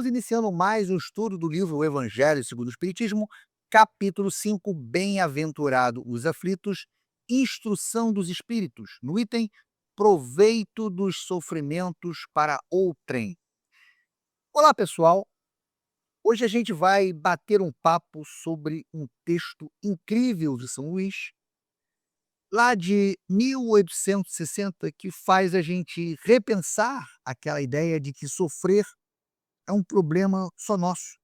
iniciando mais um estudo do livro O Evangelho segundo o Espiritismo, capítulo 5, Bem-aventurado os aflitos, instrução dos espíritos, no item Proveito dos sofrimentos para outrem. Olá, pessoal! Hoje a gente vai bater um papo sobre um texto incrível de São Luís, lá de 1860, que faz a gente repensar aquela ideia de que sofrer é um problema só nosso.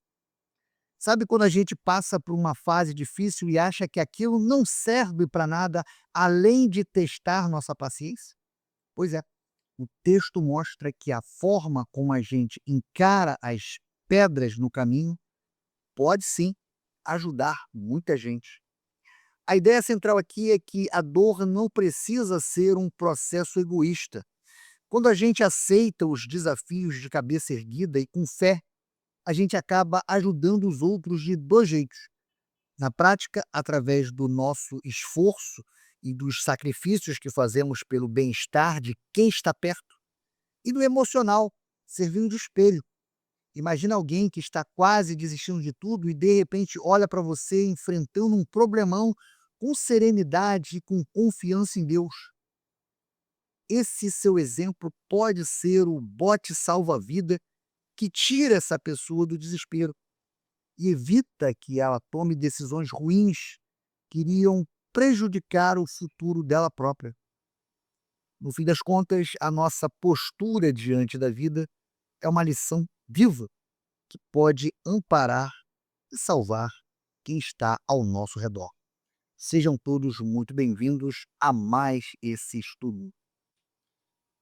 Sabe quando a gente passa por uma fase difícil e acha que aquilo não serve para nada além de testar nossa paciência? Pois é, o texto mostra que a forma como a gente encara as pedras no caminho pode sim ajudar muita gente. A ideia central aqui é que a dor não precisa ser um processo egoísta. Quando a gente aceita os desafios de cabeça erguida e com fé, a gente acaba ajudando os outros de dois jeitos. Na prática, através do nosso esforço e dos sacrifícios que fazemos pelo bem-estar de quem está perto, e no emocional, servindo de espelho. Imagina alguém que está quase desistindo de tudo e de repente olha para você enfrentando um problemão com serenidade e com confiança em Deus. Esse seu exemplo pode ser o bote salva-vida que tira essa pessoa do desespero e evita que ela tome decisões ruins que iriam prejudicar o futuro dela própria. No fim das contas, a nossa postura diante da vida é uma lição viva que pode amparar e salvar quem está ao nosso redor. Sejam todos muito bem-vindos a mais esse estudo.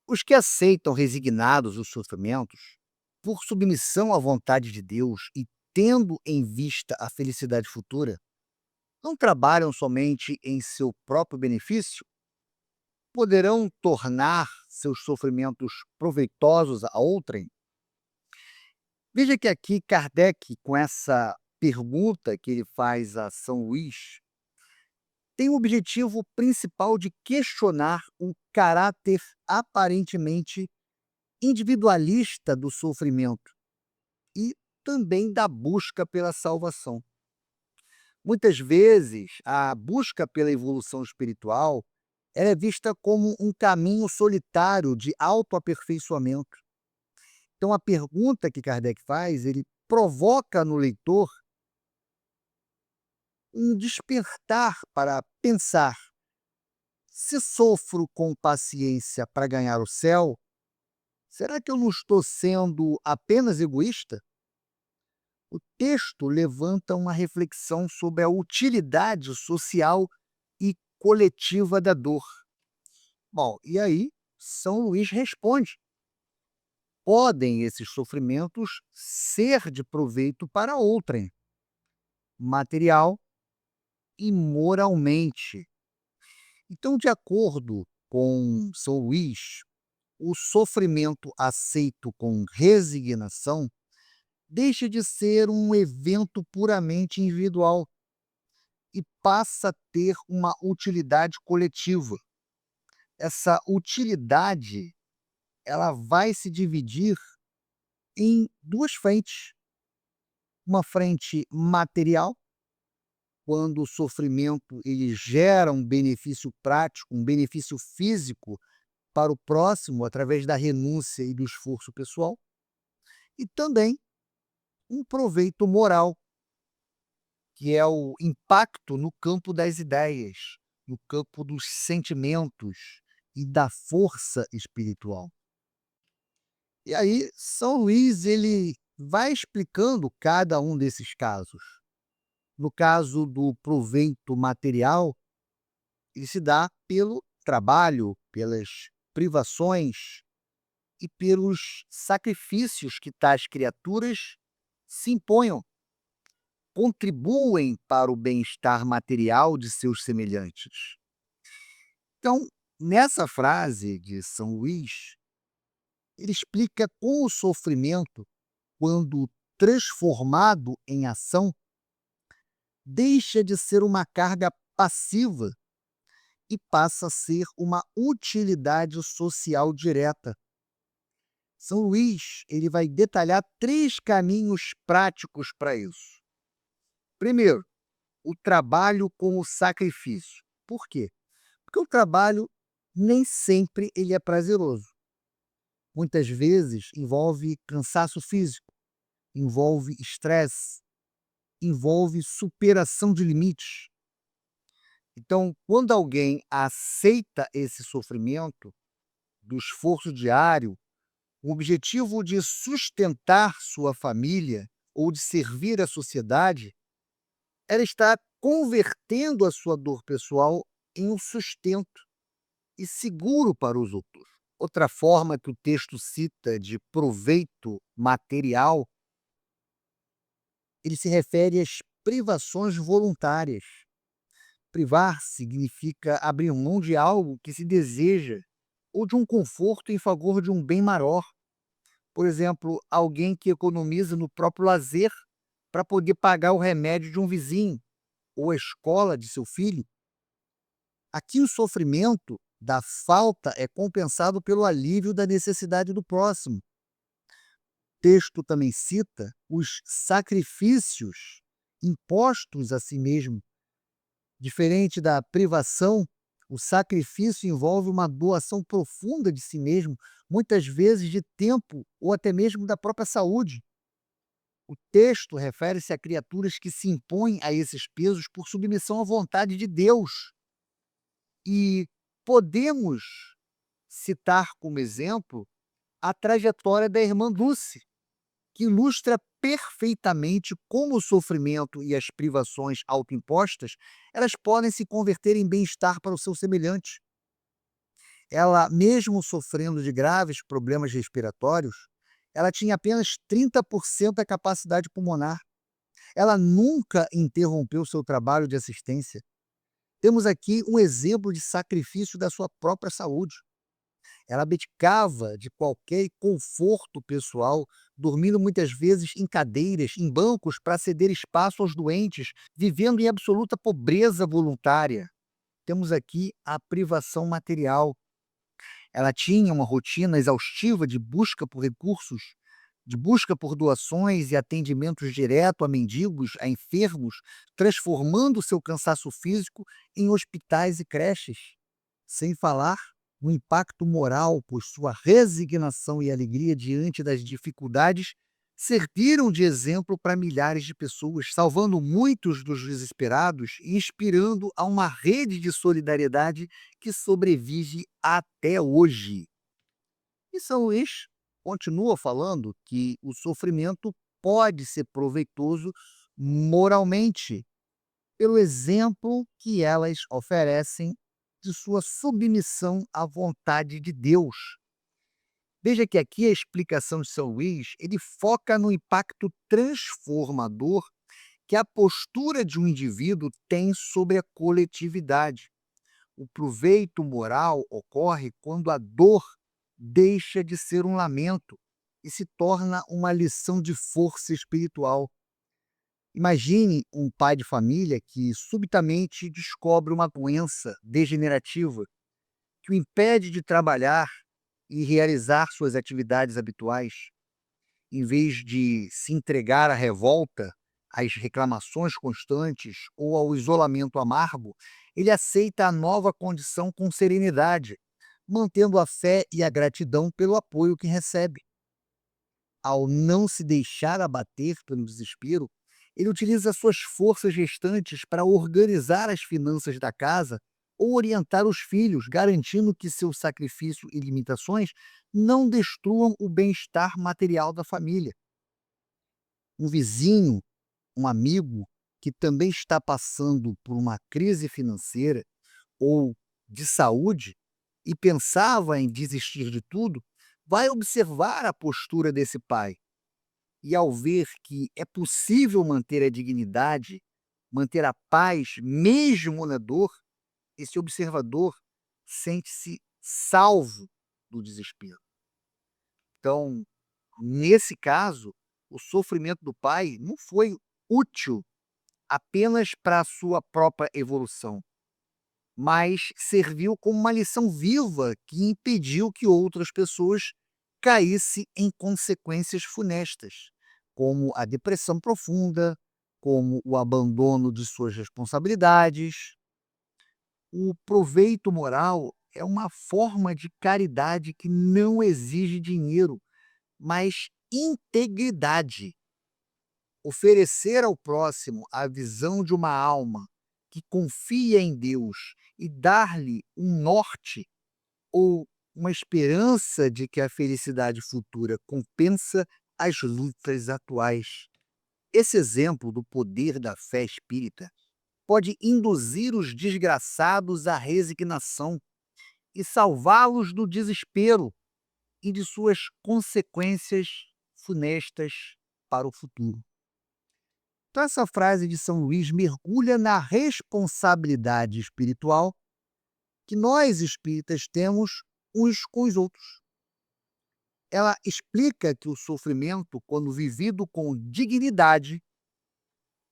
Os que aceitam resignados os sofrimentos, por submissão à vontade de Deus e tendo em vista a felicidade futura, não trabalham somente em seu próprio benefício, poderão tornar seus sofrimentos proveitosos a outrem? Veja que aqui Kardec, com essa pergunta que ele faz a São Luís, tem o objetivo principal de questionar o caráter aparentemente individualista do sofrimento e também da busca pela salvação. Muitas vezes, a busca pela evolução espiritual ela é vista como um caminho solitário de autoaperfeiçoamento. Então, a pergunta que Kardec faz, ele provoca no leitor um despertar para pensar: se sofro com paciência para ganhar o céu, será que eu não estou sendo apenas egoísta? O texto levanta uma reflexão sobre a utilidade social e coletiva da dor. Bom, e aí São Luís responde: podem esses sofrimentos ser de proveito para outrem, material e moralmente. Então, de acordo com São Luís, o sofrimento aceito com resignação deixa de ser um evento puramente individual e passa a ter uma utilidade coletiva. Essa utilidade ela vai se dividir em duas frentes. Uma frente material, quando o sofrimento ele gera um benefício prático, um benefício físico para o próximo através da renúncia e do esforço pessoal, e também um proveito moral, que é o impacto no campo das ideias, no campo dos sentimentos e da força espiritual. E aí, São Luís ele vai explicando cada um desses casos. No caso do proveito material, ele se dá pelo trabalho, pelas privações e pelos sacrifícios que tais criaturas se imponham, contribuem para o bem-estar material de seus semelhantes. Então, nessa frase de São Luís, ele explica como o sofrimento, quando transformado em ação, deixa de ser uma carga passiva e passa a ser uma utilidade social direta. São Luís, ele vai detalhar 3 caminhos práticos para isso. Primeiro, o trabalho como sacrifício. Por quê? Porque o trabalho nem sempre ele é prazeroso. Muitas vezes envolve cansaço físico, envolve estresse, envolve superação de limites. Então, quando alguém aceita esse sofrimento do esforço diário, o objetivo de sustentar sua família ou de servir a sociedade, ela está convertendo a sua dor pessoal em um sustento e seguro para os outros. Outra forma que o texto cita de proveito material, ele se refere às privações voluntárias. Privar significa abrir mão de algo que se deseja ou de um conforto em favor de um bem maior. Por exemplo, alguém que economiza no próprio lazer para poder pagar o remédio de um vizinho ou a escola de seu filho. Aqui o sofrimento da falta é compensado pelo alívio da necessidade do próximo. O texto também cita os sacrifícios impostos a si mesmo. Diferente da privação, o sacrifício envolve uma doação profunda de si mesmo, muitas vezes de tempo ou até mesmo da própria saúde. O texto refere-se a criaturas que se impõem a esses pesos por submissão à vontade de Deus. E podemos citar como exemplo a trajetória da irmã Dulce, que ilustra perfeitamente como o sofrimento e as privações autoimpostas, elas podem se converter em bem-estar para o seu semelhante. Ela, mesmo sofrendo de graves problemas respiratórios, ela tinha apenas 30% da capacidade pulmonar. Ela nunca interrompeu seu trabalho de assistência. Temos aqui um exemplo de sacrifício da sua própria saúde. Ela abdicava de qualquer conforto pessoal, dormindo muitas vezes em cadeiras, em bancos, para ceder espaço aos doentes, vivendo em absoluta pobreza voluntária. Temos aqui a privação material. Ela tinha uma rotina exaustiva de busca por recursos, de busca por doações e atendimentos direto a mendigos, a enfermos, transformando seu cansaço físico em hospitais e creches. Sem falar no impacto moral, pois sua resignação e alegria diante das dificuldades serviram de exemplo para milhares de pessoas, salvando muitos dos desesperados e inspirando a uma rede de solidariedade que sobrevive até hoje. E São Luís continua falando que o sofrimento pode ser proveitoso moralmente, pelo exemplo que elas oferecem de sua submissão à vontade de Deus. Veja que aqui a explicação de São Luís, ele foca no impacto transformador que a postura de um indivíduo tem sobre a coletividade. O proveito moral ocorre quando a dor deixa de ser um lamento e se torna uma lição de força espiritual. Imagine um pai de família que subitamente descobre uma doença degenerativa que o impede de trabalhar e realizar suas atividades habituais. Em vez de se entregar à revolta, às reclamações constantes ou ao isolamento amargo, ele aceita a nova condição com serenidade, mantendo a fé e a gratidão pelo apoio que recebe. Ao não se deixar abater pelo desespero, ele utiliza suas forças restantes para organizar as finanças da casa ou orientar os filhos, garantindo que seu sacrifício e limitações não destruam o bem-estar material da família. Um vizinho, um amigo que também está passando por uma crise financeira ou de saúde e pensava em desistir de tudo, vai observar a postura desse pai e, ao ver que é possível manter a dignidade, manter a paz, mesmo na dor, esse observador sente-se salvo do desespero. Então, nesse caso, o sofrimento do pai não foi útil apenas para a sua própria evolução, mas serviu como uma lição viva que impediu que outras pessoas caísse em consequências funestas, como a depressão profunda, como o abandono de suas responsabilidades. O proveito moral é uma forma de caridade que não exige dinheiro, mas integridade. Oferecer ao próximo a visão de uma alma que confia em Deus e dar-lhe um norte ou uma esperança de que a felicidade futura compensa as lutas atuais. Esse exemplo do poder da fé espírita pode induzir os desgraçados à resignação e salvá-los do desespero e de suas consequências funestas para o futuro. Então, essa frase de São Luís mergulha na responsabilidade espiritual que nós espíritas temos uns com os outros. Ela explica que o sofrimento, quando vivido com dignidade,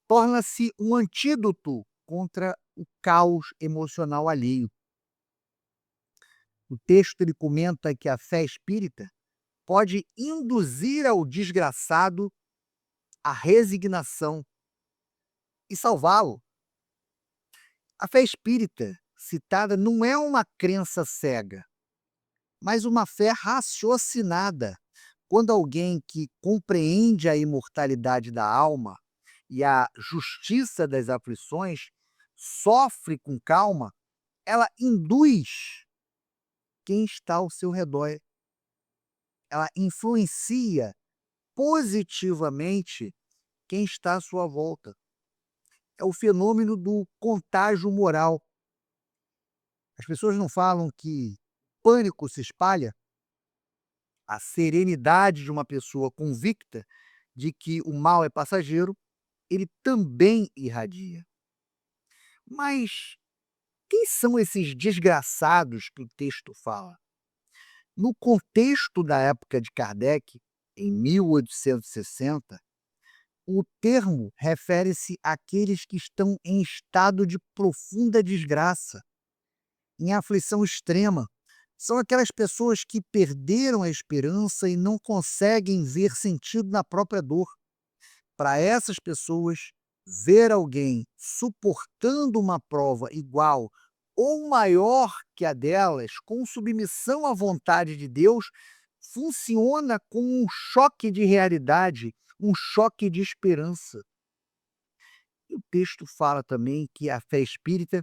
torna-se um antídoto contra o caos emocional alheio. O texto ele comenta que a fé espírita pode induzir ao desgraçado a resignação e salvá-lo. A fé espírita citada não é uma crença cega, mas uma fé raciocinada. Quando alguém que compreende a imortalidade da alma e a justiça das aflições sofre com calma, ela induz quem está ao seu redor. Ela influencia positivamente quem está à sua volta. É o fenômeno do contágio moral. As pessoas não falam que pânico se espalha? A serenidade de uma pessoa convicta de que o mal é passageiro, ele também irradia. Mas quem são esses desgraçados que o texto fala? No contexto da época de Kardec, em 1860, o termo refere-se àqueles que estão em estado de profunda desgraça, em aflição extrema. São aquelas pessoas que perderam a esperança e não conseguem ver sentido na própria dor. Para essas pessoas, ver alguém suportando uma prova igual ou maior que a delas, com submissão à vontade de Deus, funciona como um choque de realidade, um choque de esperança. E o texto fala também que a fé espírita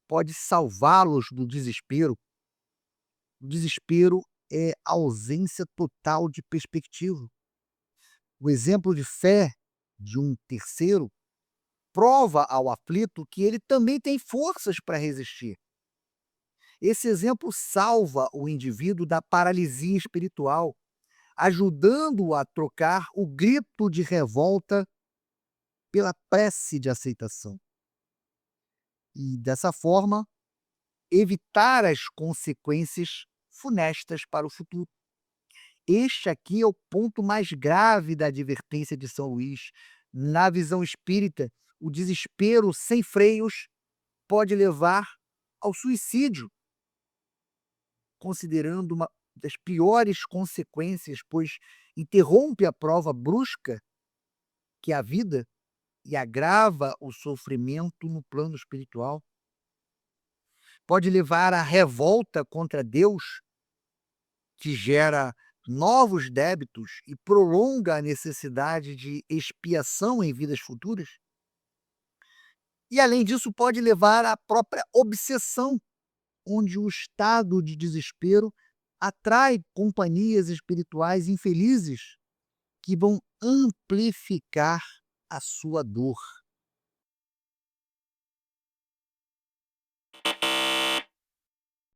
pode salvá-los do desespero. O desespero é a ausência total de perspectiva. O exemplo de fé de um terceiro prova ao aflito que ele também tem forças para resistir. Esse exemplo salva o indivíduo da paralisia espiritual, ajudando-o a trocar o grito de revolta pela prece de aceitação. E, dessa forma, evitar as consequências funestas para o futuro. Este aqui é o ponto mais grave da advertência de São Luís. Na visão espírita, o desespero sem freios pode levar ao suicídio, considerando uma das piores consequências, pois interrompe a prova brusca que é a vida e agrava o sofrimento no plano espiritual. Pode levar à revolta contra Deus, que gera novos débitos e prolonga a necessidade de expiação em vidas futuras. E, além disso, pode levar à própria obsessão, onde o estado de desespero atrai companhias espirituais infelizes que vão amplificar a sua dor.